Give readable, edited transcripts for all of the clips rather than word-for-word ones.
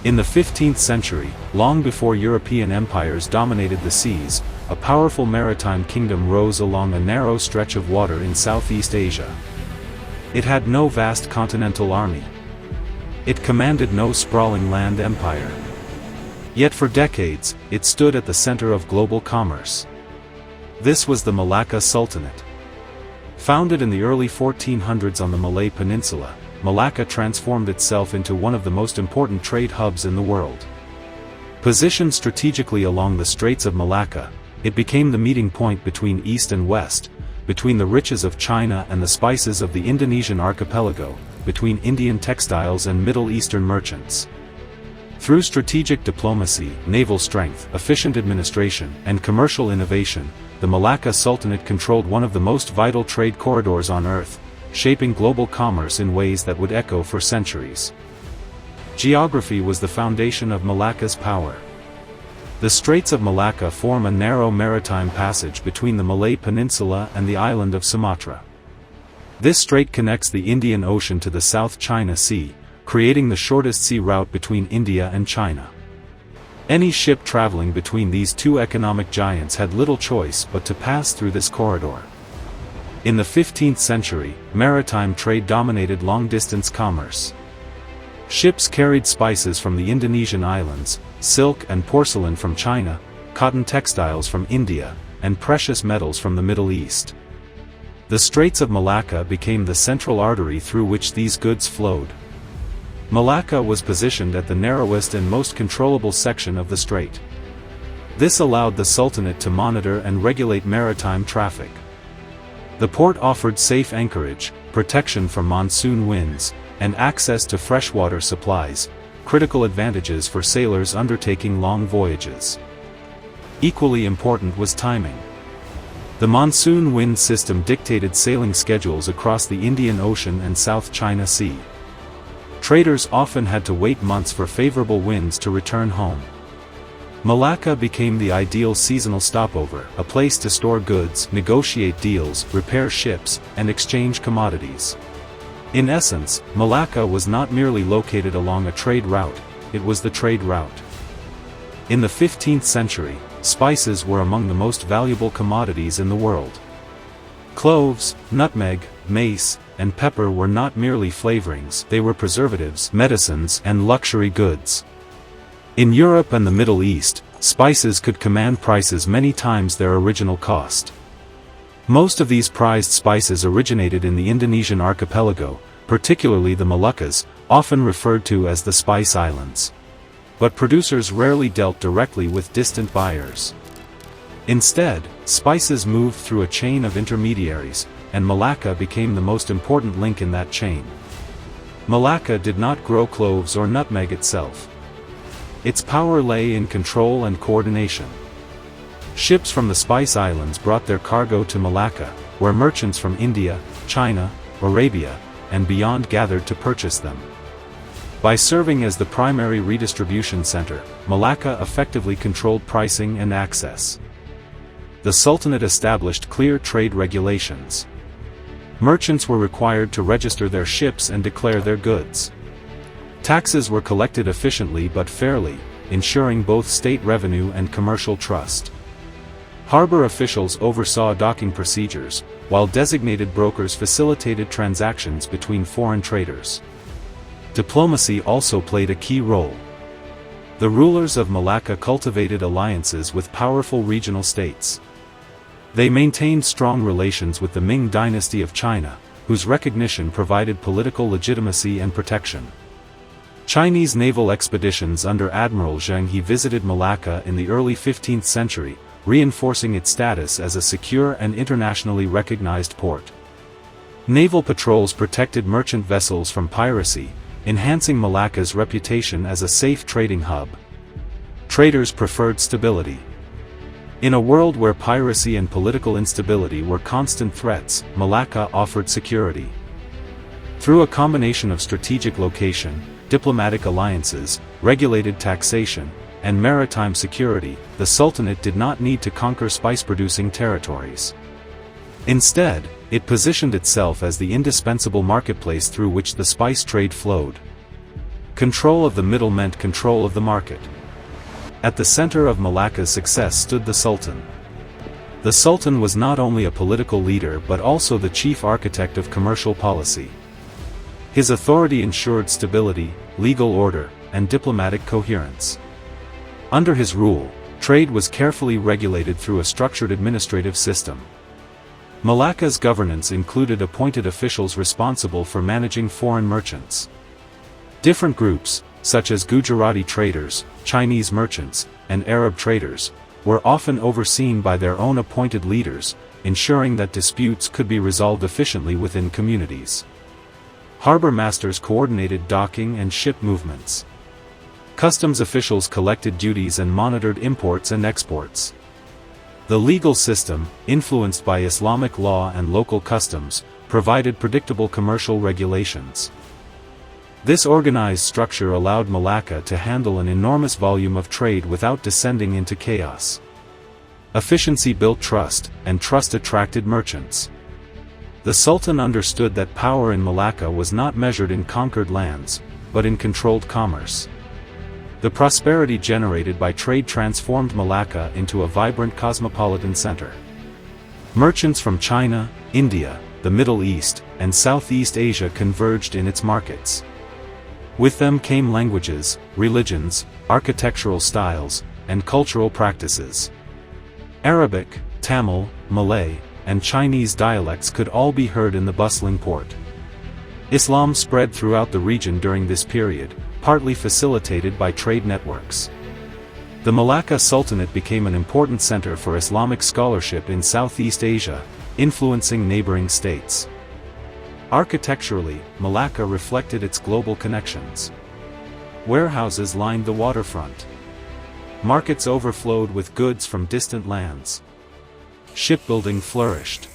In the 15th century, long before European empires dominated the seas, a powerful maritime kingdom rose along a narrow stretch of water in Southeast Asia. It had no vast continental army. It commanded no sprawling land empire. Yet for decades, it stood at the center of global commerce. This was the Malacca Sultanate. Founded in the early 1400s on the Malay Peninsula, Malacca transformed itself into one of the most important trade hubs in the world. Positioned strategically along the Straits of Malacca, it became the meeting point between East and West, between the riches of China and the spices of the Indonesian archipelago, between Indian textiles and Middle Eastern merchants. Through strategic diplomacy, naval strength, efficient administration, and commercial innovation, the Malacca Sultanate controlled one of the most vital trade corridors on Earth, shaping global commerce in ways that would echo for centuries. Geography was the foundation of Malacca's power. The Straits of Malacca form a narrow maritime passage between the Malay Peninsula and the island of Sumatra. This strait connects the Indian Ocean to the South China Sea, creating the shortest sea route between India and China. Any ship traveling between these two economic giants had little choice but to pass through this corridor. In the 15th century, maritime trade dominated long-distance commerce. Ships carried spices from the Indonesian islands, silk and porcelain from China, cotton textiles from India, and precious metals from the Middle East. The Straits of Malacca became the central artery through which these goods flowed. Malacca was positioned at the narrowest and most controllable section of the strait. This allowed the Sultanate to monitor and regulate maritime traffic. The port offered safe anchorage, protection from monsoon winds, and access to freshwater supplies, critical advantages for sailors undertaking long voyages. Equally important was timing. The monsoon wind system dictated sailing schedules across the Indian Ocean and South China Sea. Traders often had to wait months for favorable winds to return home. Malacca became the ideal seasonal stopover, a place to store goods, negotiate deals, repair ships, and exchange commodities. In essence, Malacca was not merely located along a trade route, it was the trade route. In the 15th century, spices were among the most valuable commodities in the world. Cloves, nutmeg, mace, and pepper were not merely flavorings, they were preservatives, medicines, and luxury goods. In Europe and the Middle East, spices could command prices many times their original cost. Most of these prized spices originated in the Indonesian archipelago, particularly the Moluccas, often referred to as the Spice Islands. But producers rarely dealt directly with distant buyers. Instead, spices moved through a chain of intermediaries, and Malacca became the most important link in that chain. Malacca did not grow cloves or nutmeg itself. Its power lay in control and coordination. Ships from the Spice Islands brought their cargo to Malacca, where merchants from India, China, Arabia, and beyond gathered to purchase them. By serving as the primary redistribution center, Malacca effectively controlled pricing and access. The Sultanate established clear trade regulations. Merchants were required to register their ships and declare their goods. Taxes were collected efficiently but fairly, ensuring both state revenue and commercial trust. Harbor officials oversaw docking procedures, while designated brokers facilitated transactions between foreign traders. Diplomacy also played a key role. The rulers of Malacca cultivated alliances with powerful regional states. They maintained strong relations with the Ming dynasty of China, whose recognition provided political legitimacy and protection. Chinese naval expeditions under Admiral Zheng He visited Malacca in the early 15th century, reinforcing its status as a secure and internationally recognized port. Naval patrols protected merchant vessels from piracy, enhancing Malacca's reputation as a safe trading hub. Traders preferred stability. In a world where piracy and political instability were constant threats, Malacca offered security. Through a combination of strategic location, diplomatic alliances, regulated taxation, and maritime security, the Sultanate did not need to conquer spice-producing territories. Instead, it positioned itself as the indispensable marketplace through which the spice trade flowed. Control of the middle meant control of the market. At the center of Malacca's success stood the Sultan. The Sultan was not only a political leader but also the chief architect of commercial policy. His authority ensured stability, legal order, and diplomatic coherence. Under his rule, trade was carefully regulated through a structured administrative system. Malacca's governance included appointed officials responsible for managing foreign merchants. Different groups, such as Gujarati traders, Chinese merchants, and Arab traders, were often overseen by their own appointed leaders, ensuring that disputes could be resolved efficiently within communities. Harbor masters coordinated docking and ship movements. Customs officials collected duties and monitored imports and exports. The legal system, influenced by Islamic law and local customs, provided predictable commercial regulations. This organized structure allowed Malacca to handle an enormous volume of trade without descending into chaos. Efficiency built trust, and trust attracted merchants. The Sultan understood that power in Malacca was not measured in conquered lands, but in controlled commerce. The prosperity generated by trade transformed Malacca into a vibrant cosmopolitan center. Merchants from China, India, the Middle East, and Southeast Asia converged in its markets. With them came languages, religions, architectural styles, and cultural practices. Arabic, Tamil, Malay, and Chinese dialects could all be heard in the bustling port. Islam spread throughout the region during this period, partly facilitated by trade networks. The Malacca Sultanate became an important center for Islamic scholarship in Southeast Asia, influencing neighboring states. Architecturally, Malacca reflected its global connections. Warehouses lined the waterfront. Markets overflowed with goods from distant lands. Shipbuilding flourished.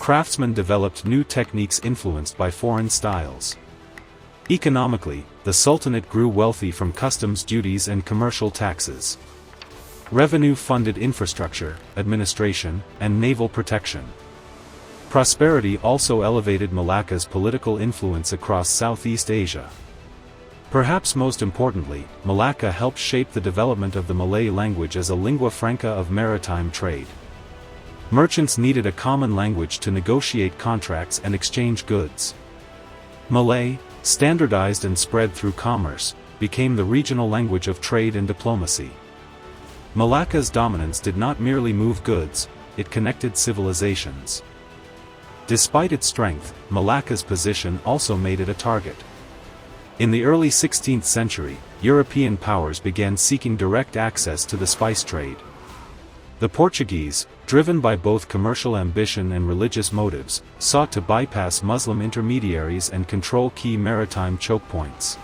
Craftsmen developed new techniques influenced by foreign styles. Economically, the Sultanate grew wealthy from customs duties and commercial taxes. Revenue funded infrastructure, administration, and naval protection. Prosperity also elevated Malacca's political influence across Southeast Asia. Perhaps most importantly, Malacca helped shape the development of the Malay language as a lingua franca of maritime trade. Merchants needed a common language to negotiate contracts and exchange goods. Malay, standardized and spread through commerce, became the regional language of trade and diplomacy. Malacca's dominance did not merely move goods, it connected civilizations. Despite its strength, Malacca's position also made it a target. In the early 16th century, European powers began seeking direct access to the spice trade. The Portuguese, driven by both commercial ambition and religious motives, sought to bypass Muslim intermediaries and control key maritime choke points.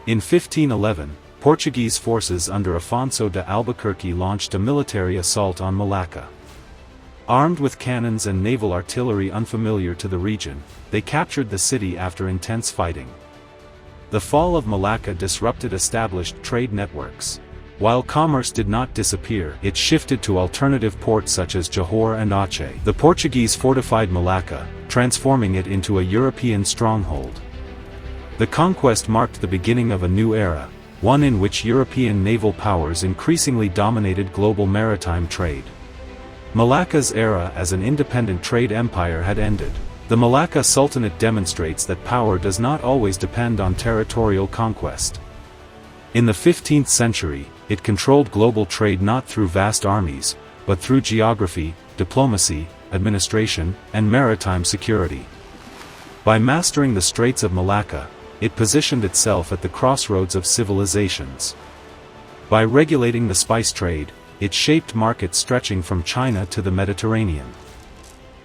In 1511, Portuguese forces under Afonso de Albuquerque launched a military assault on Malacca. Armed with cannons and naval artillery unfamiliar to the region, they captured the city after intense fighting. The fall of Malacca disrupted established trade networks. While commerce did not disappear, it shifted to alternative ports such as Johor and Aceh. The Portuguese fortified Malacca, transforming it into a European stronghold. The conquest marked the beginning of a new era, one in which European naval powers increasingly dominated global maritime trade. Malacca's era as an independent trade empire had ended. The Malacca Sultanate demonstrates that power does not always depend on territorial conquest. In the 15th century, it controlled global trade not through vast armies, but through geography, diplomacy, administration, and maritime security. By mastering the Straits of Malacca, it positioned itself at the crossroads of civilizations. By regulating the spice trade, it shaped markets stretching from China to the Mediterranean.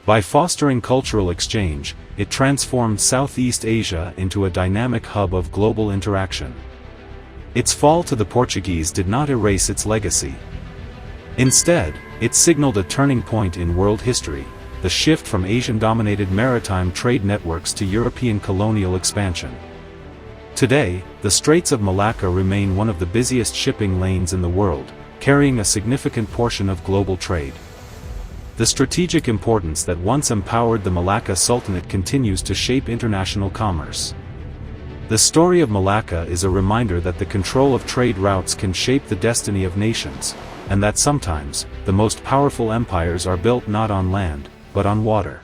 By fostering cultural exchange, it transformed Southeast Asia into a dynamic hub of global interaction. Its fall to the Portuguese did not erase its legacy. Instead, it signaled a turning point in world history, the shift from Asian-dominated maritime trade networks to European colonial expansion. Today, the Straits of Malacca remain one of the busiest shipping lanes in the world, carrying a significant portion of global trade. The strategic importance that once empowered the Malacca Sultanate continues to shape international commerce. The story of Malacca is a reminder that the control of trade routes can shape the destiny of nations, and that sometimes, the most powerful empires are built not on land, but on water.